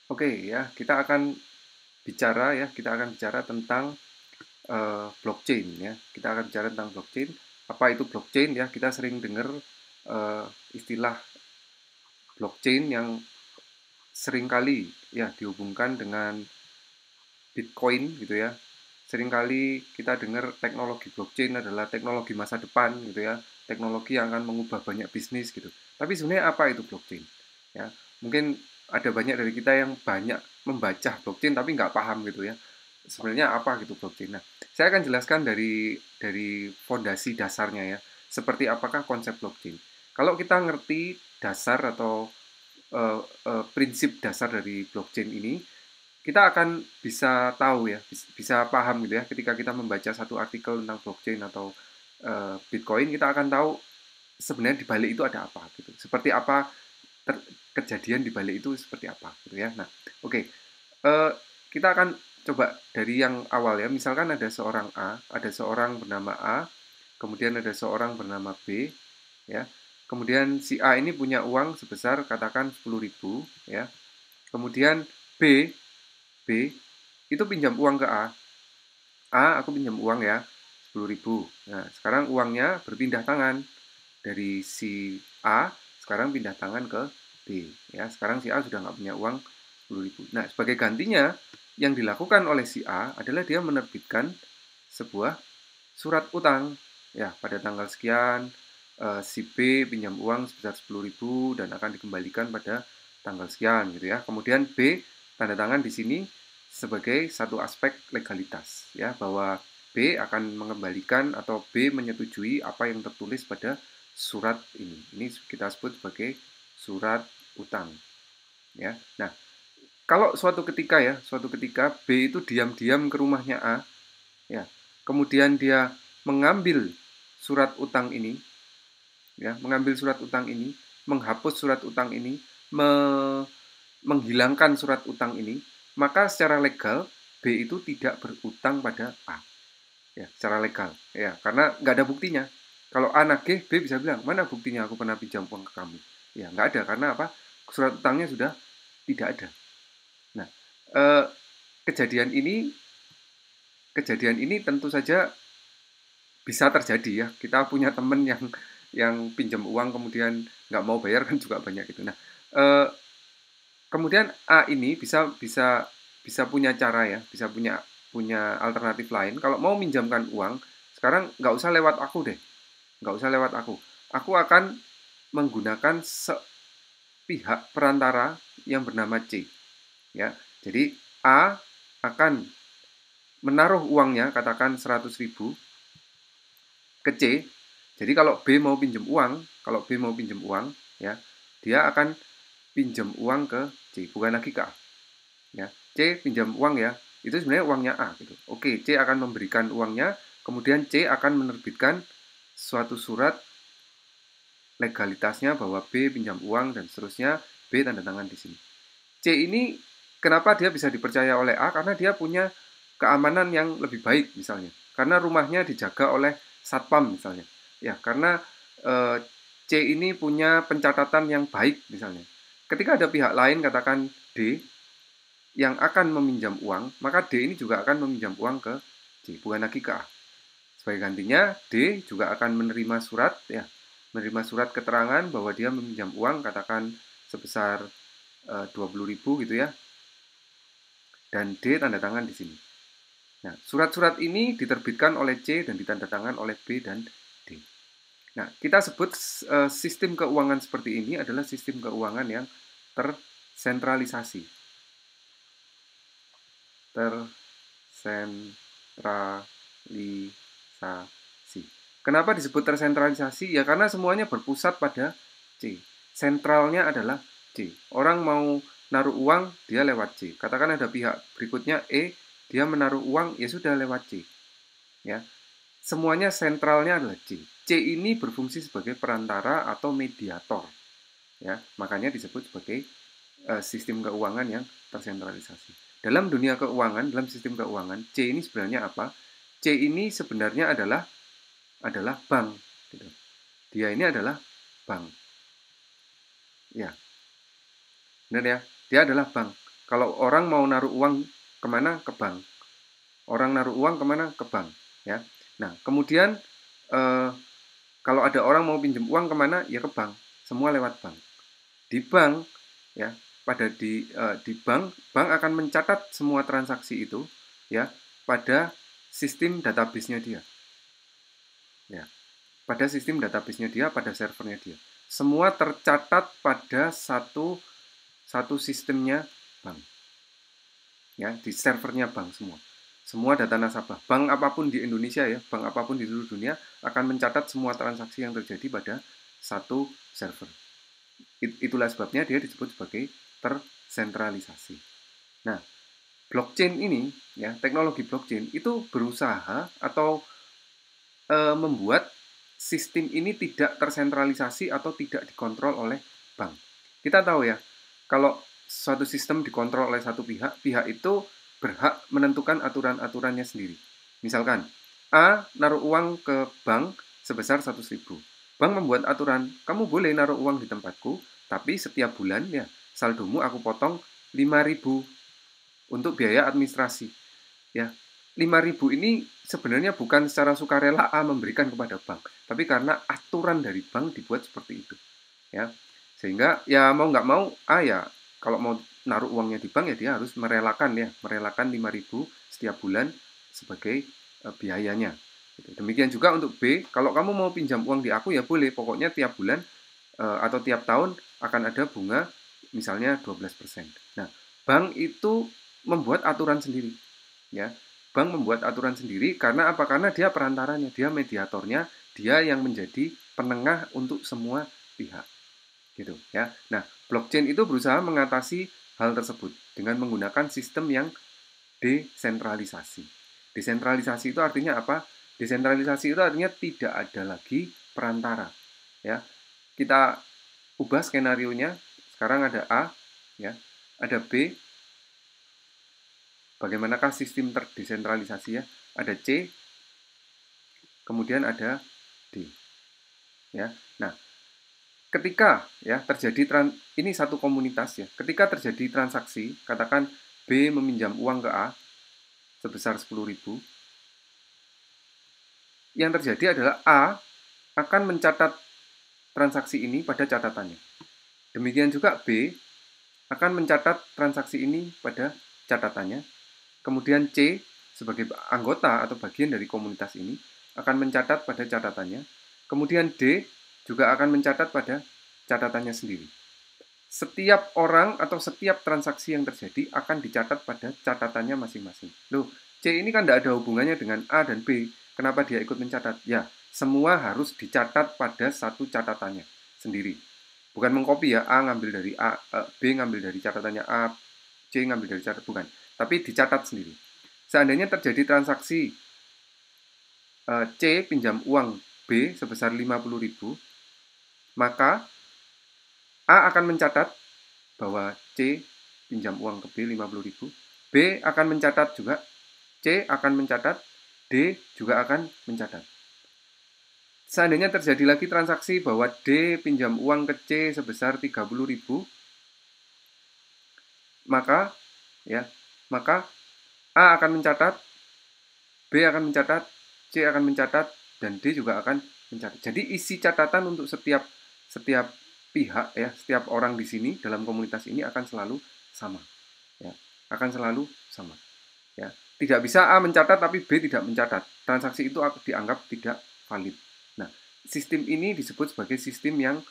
Oke ya, kita akan bicara tentang blockchain ya. Kita akan bicara tentang blockchain. Apa itu blockchain ya? Kita sering dengar istilah blockchain yang seringkali ya dihubungkan dengan Bitcoin gitu ya. Seringkali kita dengar teknologi blockchain adalah teknologi masa depan gitu ya. Teknologi yang akan mengubah banyak bisnis gitu. Tapi sebenarnya apa itu blockchain? Ya, mungkin ada banyak dari kita yang banyak membaca blockchain tapi nggak paham gitu ya. Sebenarnya apa gitu blockchain? Nah, saya akan jelaskan dari fondasi dasarnya ya. Seperti apakah konsep blockchain? Kalau kita ngerti dasar atau prinsip dasar dari blockchain ini, kita akan bisa tahu ya, bisa paham gitu ya, ketika kita membaca satu artikel tentang blockchain atau Bitcoin, kita akan tahu sebenarnya di balik itu ada apa gitu. Seperti apa kejadian di balik itu seperti apa gitu ya. Nah, oke. Kita akan coba dari yang awal ya. Misalkan ada seorang A, ada seorang bernama A, kemudian ada seorang bernama B ya. Kemudian si A ini punya uang sebesar katakan 10.000 ya. Kemudian B B itu pinjam uang ke A. A, aku pinjam uang ya, 10.000. Nah, sekarang uangnya berpindah tangan. Dari si A, sekarang pindah tangan ke B. Ya, sekarang si A sudah nggak punya uang 10.000. Nah, sebagai gantinya, yang dilakukan oleh si A adalah dia menerbitkan sebuah surat utang. Ya, pada tanggal sekian, si B pinjam uang sebesar 10.000 dan akan dikembalikan pada tanggal sekian gitu ya. Kemudian B tanda tangan di sini sebagai satu aspek legalitas ya, bahwa B akan mengembalikan atau B menyetujui apa yang tertulis pada surat ini. Ini kita sebut sebagai surat utang ya. Nah, kalau suatu ketika B itu diam-diam ke rumahnya A ya. Kemudian dia mengambil surat utang ini ya, mengambil surat utang ini, menghapus surat utang ini, menghilangkan surat utang ini, maka secara legal B itu tidak berutang pada A. Ya, secara legal. Ya, karena nggak ada buktinya. Kalau A nagih, B bisa bilang, mana buktinya aku pernah pinjam uang ke kamu? Ya, nggak ada. Karena apa? Surat utangnya sudah tidak ada. Nah, eh, kejadian ini kejadian ini tentu saja bisa terjadi ya. Kita punya temen yang pinjam uang kemudian nggak mau bayar kan juga banyak gitu. Nah, eh, kemudian A ini bisa punya cara ya, bisa punya punya alternatif lain. Kalau mau minjamkan uang, sekarang nggak usah lewat aku deh, nggak usah lewat aku. Aku akan menggunakan pihak perantara yang bernama C. Ya, jadi A akan menaruh uangnya, katakan 100.000 ke C. Jadi kalau B mau pinjam uang, ya, dia akan pinjam uang ke C, bukan lagi ke A. Ya, C pinjam uang ya, itu sebenarnya uangnya A gitu. Oke, C akan memberikan uangnya, kemudian C akan menerbitkan suatu surat legalitasnya bahwa B pinjam uang dan seterusnya, B tanda tangan di sini. C ini kenapa dia bisa dipercaya oleh A? Karena dia punya keamanan yang lebih baik misalnya. Karena rumahnya dijaga oleh satpam misalnya. Ya, karena C ini punya pencatatan yang baik misalnya. Ketika ada pihak lain katakan D yang akan meminjam uang, maka D ini juga akan meminjam uang ke C, bukan lagi ke A. Sebagai gantinya, D juga akan menerima surat ya, menerima surat keterangan bahwa dia meminjam uang katakan sebesar 20.000 gitu ya, dan D tanda tangan di sini. Nah, surat-surat ini diterbitkan oleh C dan ditandatangan oleh B dan D. Nah, kita sebut sistem keuangan seperti ini adalah sistem keuangan yang tersentralisasi. Tersentralisasi. Kenapa disebut tersentralisasi? Ya karena semuanya berpusat pada C. Sentralnya adalah C. Orang mau naruh uang, dia lewat C. Katakan ada pihak berikutnya E, dia menaruh uang, ya sudah lewat C. Ya, semuanya sentralnya adalah C. C ini berfungsi sebagai perantara atau mediator. Ya, makanya disebut sebagai sistem keuangan yang tersentralisasi. Dalam dunia keuangan, dalam sistem keuangan, C ini sebenarnya apa? C ini sebenarnya adalah bank. Gitu. Dia ini adalah bank. Ya, benar ya. Dia adalah bank. Kalau orang mau naruh uang kemana? Ke bank. Orang naruh uang kemana? Ke bank. Ya. Nah, kemudian kalau ada orang mau pinjam uang kemana? Ya ke bank. Semua lewat bank. Di bank, ya, di bank akan mencatat semua transaksi itu, ya, pada sistem database-nya dia. Ya, pada sistem database-nya dia, pada servernya dia. Semua tercatat pada satu sistemnya bank. Ya, di servernya bank semua. Semua data nasabah. Bank apapun di Indonesia ya, bank apapun di seluruh dunia akan mencatat semua transaksi yang terjadi pada satu server. Itulah sebabnya dia disebut sebagai tersentralisasi. Nah, blockchain ini, ya, teknologi blockchain itu berusaha atau membuat sistem ini tidak tersentralisasi atau tidak dikontrol oleh bank. Kita tahu ya, kalau suatu sistem dikontrol oleh satu pihak, pihak itu berhak menentukan aturan-aturannya sendiri. Misalkan, A naruh uang ke bank sebesar 100.000. Bank membuat aturan, kamu boleh naruh uang di tempatku, tapi setiap bulan ya saldomu aku potong 5.000 untuk biaya administrasi. Ya, 5.000 ini sebenarnya bukan secara sukarela A memberikan kepada bank, tapi karena aturan dari bank dibuat seperti itu. Ya, sehingga ya mau nggak mau A ya kalau mau naruh uangnya di bank ya dia harus merelakan 5.000 setiap bulan sebagai biayanya. Demikian juga untuk B, kalau kamu mau pinjam uang di aku ya boleh, pokoknya tiap bulan atau tiap tahun akan ada bunga misalnya 12%. Nah, bank itu membuat aturan sendiri, ya. Bank membuat aturan sendiri karena apa? Karena dia perantaranya, dia mediatornya, dia yang menjadi penengah untuk semua pihak. Gitu, ya. Nah, blockchain itu berusaha mengatasi hal tersebut dengan menggunakan sistem yang desentralisasi. Desentralisasi itu artinya apa? Desentralisasi itu artinya tidak ada lagi perantara, ya. Kita ubah skenarionya. Sekarang ada A, ya. Ada B. Bagaimanakah sistem terdesentralisasi ya? Ada C, kemudian ada D. Ya. Nah, ketika ya terjadi ini satu komunitas ya. Ketika terjadi transaksi, katakan B meminjam uang ke A sebesar 10.000. Yang terjadi adalah A akan mencatat transaksi ini pada catatannya. Demikian juga B akan mencatat transaksi ini pada catatannya. Kemudian C sebagai anggota atau bagian dari komunitas ini akan mencatat pada catatannya. Kemudian D juga akan mencatat pada catatannya sendiri. Setiap orang atau setiap transaksi yang terjadi akan dicatat pada catatannya masing-masing. Loh, C ini kan tidak ada hubungannya dengan A dan B. Kenapa dia ikut mencatat? Ya, semua harus dicatat pada satu catatannya sendiri. Bukan mengcopy ya, A ngambil dari A, B ngambil dari catatannya A, C ngambil dari catatan, bukan. Tapi dicatat sendiri. Seandainya terjadi transaksi C pinjam uang B sebesar 50.000, maka A akan mencatat bahwa C pinjam uang ke B 50.000, B akan mencatat juga, C akan mencatat, D juga akan mencatat. Seandainya terjadi lagi transaksi bahwa D pinjam uang ke C sebesar 30.000, maka A akan mencatat, B akan mencatat, C akan mencatat, dan D juga akan mencatat. Jadi isi catatan untuk setiap pihak ya, setiap orang di sini dalam komunitas ini akan selalu sama. Ya, akan selalu sama. Ya, tidak bisa A mencatat tapi B tidak mencatat. Transaksi itu dianggap tidak valid. Nah, sistem ini disebut sebagai sistem yang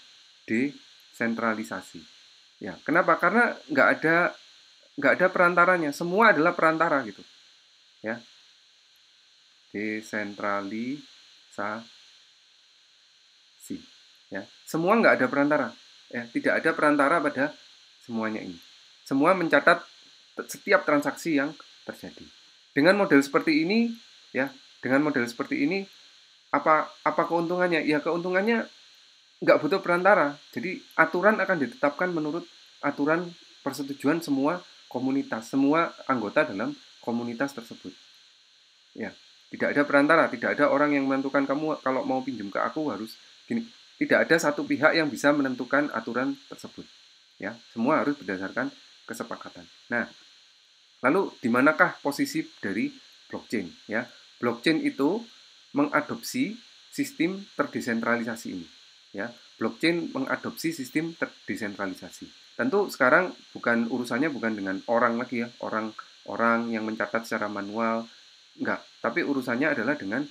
desentralisasi. Ya, kenapa? Karena nggak ada perantaranya. Semua adalah perantara gitu. Ya, desentralisasi. Ya, semua nggak ada perantara. Ya, tidak ada perantara pada semuanya ini. Semua mencatat setiap transaksi yang terjadi. Dengan model seperti ini, ya, dengan model seperti ini, apa keuntungannya? Ya, keuntungannya nggak butuh perantara. Jadi aturan akan ditetapkan menurut aturan persetujuan semua komunitas, semua anggota dalam komunitas tersebut. Ya, tidak ada perantara, tidak ada orang yang menentukan kamu kalau mau pinjam ke aku harus gini. Tidak ada satu pihak yang bisa menentukan aturan tersebut. Ya, semua harus berdasarkan kesepakatan. Nah, lalu di manakah posisi dari blockchain? Ya, blockchain itu mengadopsi sistem terdesentralisasi ini. Ya, blockchain mengadopsi sistem terdesentralisasi. Tentu sekarang urusannya bukan dengan orang lagi ya, orang yang mencatat secara manual, enggak. Tapi urusannya adalah dengan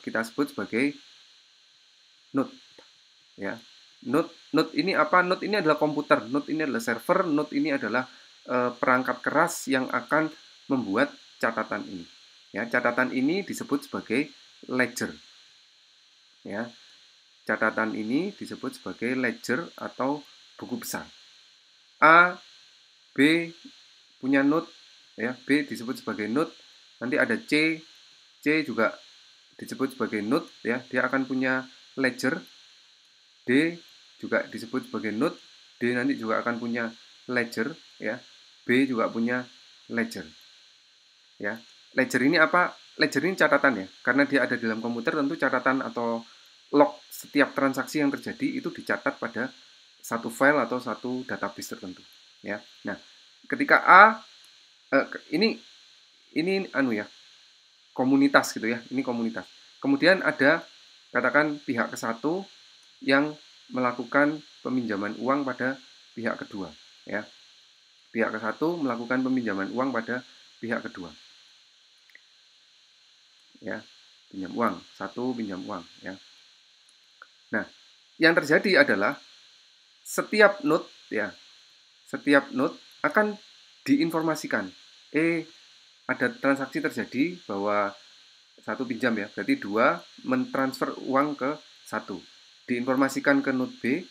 kita sebut sebagai node. Ya, node ini apa? Node ini adalah komputer, node ini adalah server, node ini adalah perangkat keras yang akan membuat catatan ini. Ya, catatan ini disebut sebagai ledger. Ya, catatan ini disebut sebagai ledger atau buku besar. A, B punya node, ya, B disebut sebagai node. Nanti ada C juga disebut sebagai node, ya, dia akan punya ledger. D juga disebut sebagai node, D nanti juga akan punya ledger, ya. B juga punya ledger. Ya. Ledger ini apa? Ledger ini catatan ya. Karena dia ada di dalam komputer, tentu catatan atau log setiap transaksi yang terjadi itu dicatat pada satu file atau satu database tertentu, ya. Nah, ketika ini komunitas gitu ya. Ini komunitas. Kemudian ada katakan pihak ke-1 yang melakukan peminjaman uang pada pihak kedua, ya. Pihak ke-1 melakukan peminjaman uang pada pihak kedua. Ya, pinjam uang, 1 pinjam uang, ya. Nah, yang terjadi adalah setiap node akan diinformasikan. Ada transaksi terjadi bahwa 1 pinjam ya, berarti 2 mentransfer uang ke 1. Diinformasikan ke node B,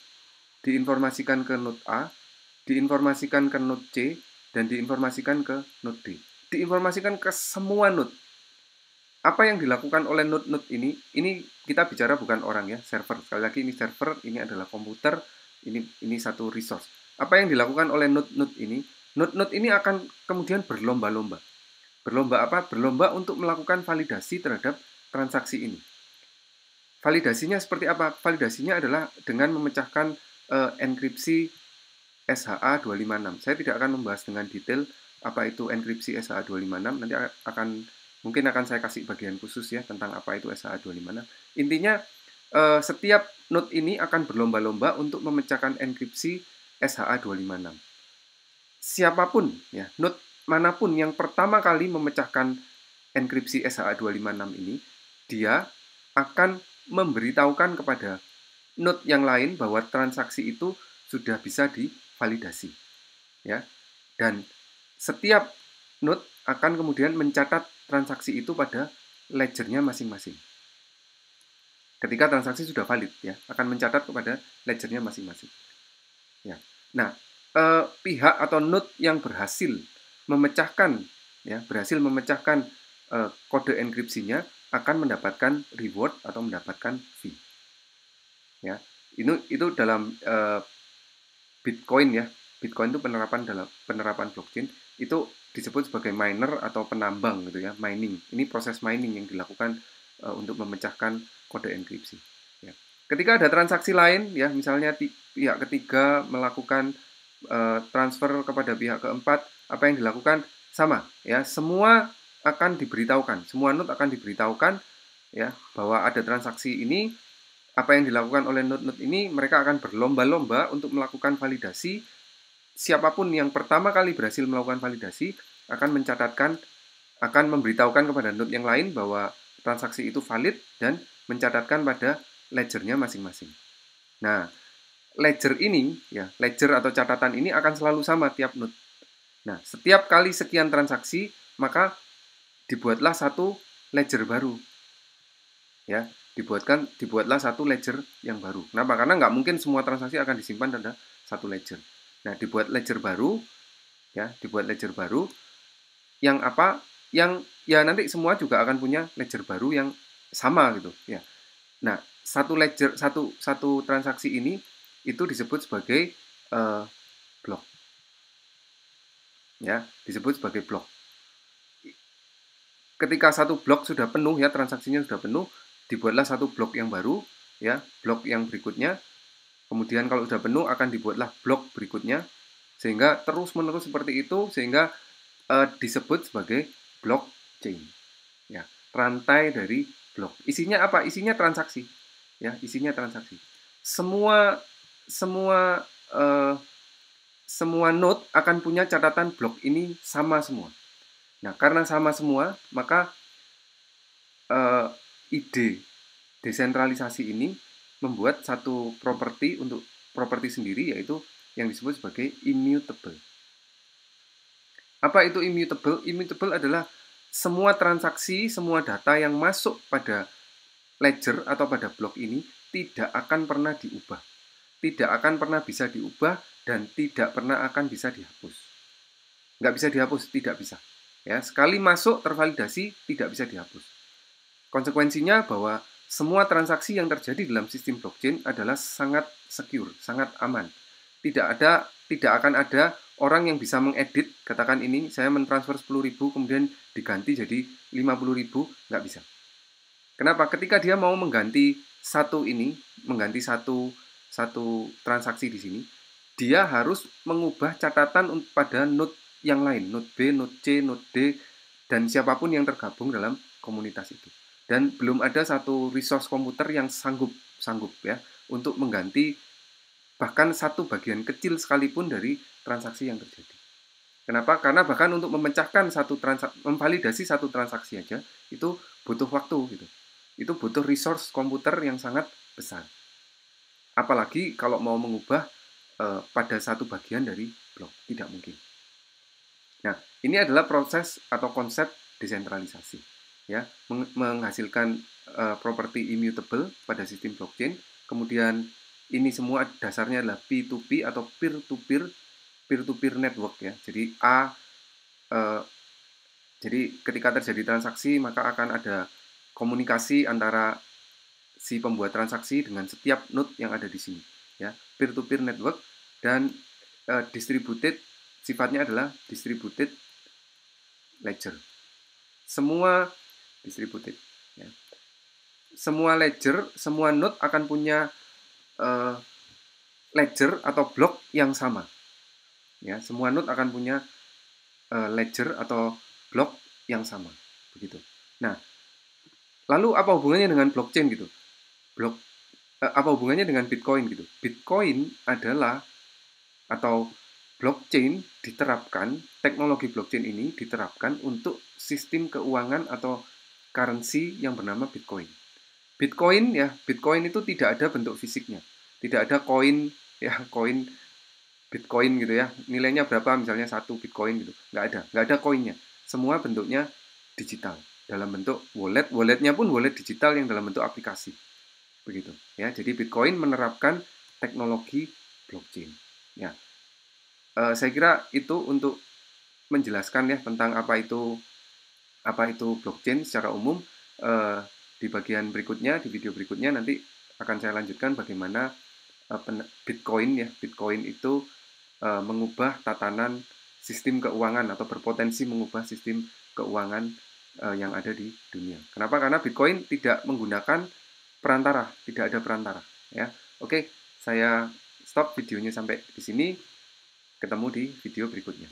diinformasikan ke node A, diinformasikan ke node C, dan diinformasikan ke node D. Diinformasikan ke semua node. Apa yang dilakukan oleh node-node ini kita bicara bukan orang ya, server. Sekali lagi ini server, ini adalah komputer, ini satu resource. Apa yang dilakukan oleh node-node ini? Node-node ini akan kemudian berlomba-lomba. Berlomba apa? Berlomba untuk melakukan validasi terhadap transaksi ini. Validasinya seperti apa? Validasinya adalah dengan memecahkan enkripsi SHA-256. Saya tidak akan membahas dengan detail apa itu enkripsi SHA-256. Nanti mungkin akan saya kasih bagian khusus ya tentang apa itu SHA-256. Intinya setiap node ini akan berlomba-lomba untuk memecahkan enkripsi SHA-256. Siapapun ya, node manapun yang pertama kali memecahkan enkripsi SHA-256 ini, dia akan memberitahukan kepada node yang lain bahwa transaksi itu sudah bisa divalidasi. Ya. Dan setiap node akan kemudian mencatat transaksi itu pada ledgernya masing-masing. Ketika transaksi sudah valid, ya, akan mencatat kepada ledgernya masing-masing. Ya. Nah, pihak atau node yang berhasil memecahkan kode enkripsinya akan mendapatkan reward atau mendapatkan fee. Ya, itu dalam Bitcoin ya. Bitcoin itu penerapan blockchain itu disebut sebagai miner atau penambang gitu ya, mining. Ini proses mining yang dilakukan untuk memecahkan kode enkripsi. Ya. Ketika ada transaksi lain ya, misalnya pihak ketiga melakukan transfer kepada pihak keempat, apa yang dilakukan sama ya, semua akan diberitahukan, semua node akan diberitahukan ya bahwa ada transaksi ini. Apa yang dilakukan oleh node-node ini, mereka akan berlomba-lomba untuk melakukan validasi. Siapapun yang pertama kali berhasil melakukan validasi akan memberitahukan kepada node yang lain bahwa transaksi itu valid dan mencatatkan pada ledgernya masing-masing. Nah, ledger ini ya, ledger atau catatan ini akan selalu sama tiap node. Nah, setiap kali sekian transaksi, maka dibuatlah satu ledger baru. Ya, dibuatlah satu ledger yang baru. Kenapa? Karena nggak mungkin semua transaksi akan disimpan pada satu ledger. Nah, dibuat ledger baru, ya, yang apa? Yang ya nanti semua juga akan punya ledger baru yang sama gitu, ya. Nah, satu ledger, satu transaksi ini itu disebut sebagai blok. Ya, disebut sebagai blok. Ketika satu blok sudah penuh ya, transaksinya sudah penuh, dibuatlah satu blok yang baru ya, blok yang berikutnya. Kemudian kalau sudah penuh akan dibuatlah blok berikutnya sehingga terus-menerus seperti itu, sehingga disebut sebagai blockchain. Ya, rantai dari blok. Isinya apa? Isinya transaksi. Ya, isinya transaksi. Semua semua eh, semua node akan punya catatan blok ini sama semua. Nah, karena sama semua, maka ide desentralisasi ini membuat satu properti untuk properti sendiri, yaitu yang disebut sebagai immutable. Apa itu immutable? Immutable adalah semua transaksi, semua data yang masuk pada ledger atau pada blok ini tidak akan pernah diubah. Tidak akan pernah bisa diubah dan tidak pernah akan bisa dihapus. Nggak bisa dihapus, tidak bisa. Ya, sekali masuk tervalidasi, tidak bisa dihapus. Konsekuensinya bahwa semua transaksi yang terjadi dalam sistem blockchain adalah sangat secure, sangat aman. Tidak akan ada orang yang bisa mengedit, katakan ini saya mentransfer 10.000 kemudian diganti jadi 50.000, nggak bisa. Kenapa? Ketika dia mau mengganti mengganti satu transaksi di sini, dia harus mengubah catatan pada node yang lain, node B, node C, node D, dan siapapun yang tergabung dalam komunitas itu. Dan belum ada satu resource komputer yang sanggup ya untuk mengganti bahkan satu bagian kecil sekalipun dari transaksi yang terjadi. Kenapa? Karena bahkan untuk memecahkan memvalidasi satu transaksi aja itu butuh waktu gitu. Itu butuh resource komputer yang sangat besar. Apalagi kalau mau mengubah pada satu bagian dari blok, tidak mungkin. Nah, ini adalah proses atau konsep desentralisasi, ya, menghasilkan properti immutable pada sistem blockchain. Kemudian ini semua dasarnya adalah P2P atau peer-to-peer network, ya. Jadi ketika terjadi transaksi maka akan ada komunikasi antara si pembuat transaksi dengan setiap node yang ada di sini, ya. Peer-to-peer network dan distributed, sifatnya adalah distributed ledger. Semua distributed, ya. Semua ledger, semua node akan punya ledger atau blok yang sama, ya. Semua node akan punya ledger atau blok yang sama, begitu. Nah, lalu apa hubungannya dengan blockchain gitu? Apa hubungannya dengan Bitcoin gitu? Bitcoin adalah atau blockchain diterapkan, teknologi blockchain ini diterapkan untuk sistem keuangan atau currency yang bernama Bitcoin. Bitcoin itu tidak ada bentuk fisiknya. Tidak ada koin, ya, koin Bitcoin gitu ya. Nilainya berapa misalnya 1 Bitcoin gitu. Nggak ada koinnya. Semua bentuknya digital dalam bentuk wallet. Walletnya pun wallet digital yang dalam bentuk aplikasi. Begitu, ya. Jadi Bitcoin menerapkan teknologi blockchain. Ya. Saya kira itu untuk menjelaskan ya tentang apa itu blockchain secara umum. Di bagian berikutnya, di video berikutnya nanti akan saya lanjutkan bagaimana Bitcoin itu mengubah tatanan sistem keuangan atau berpotensi mengubah sistem keuangan yang ada di dunia. Kenapa? Karena Bitcoin tidak menggunakan perantara, tidak ada perantara, ya. Oke, saya stop videonya sampai di sini. Ketemu di video berikutnya.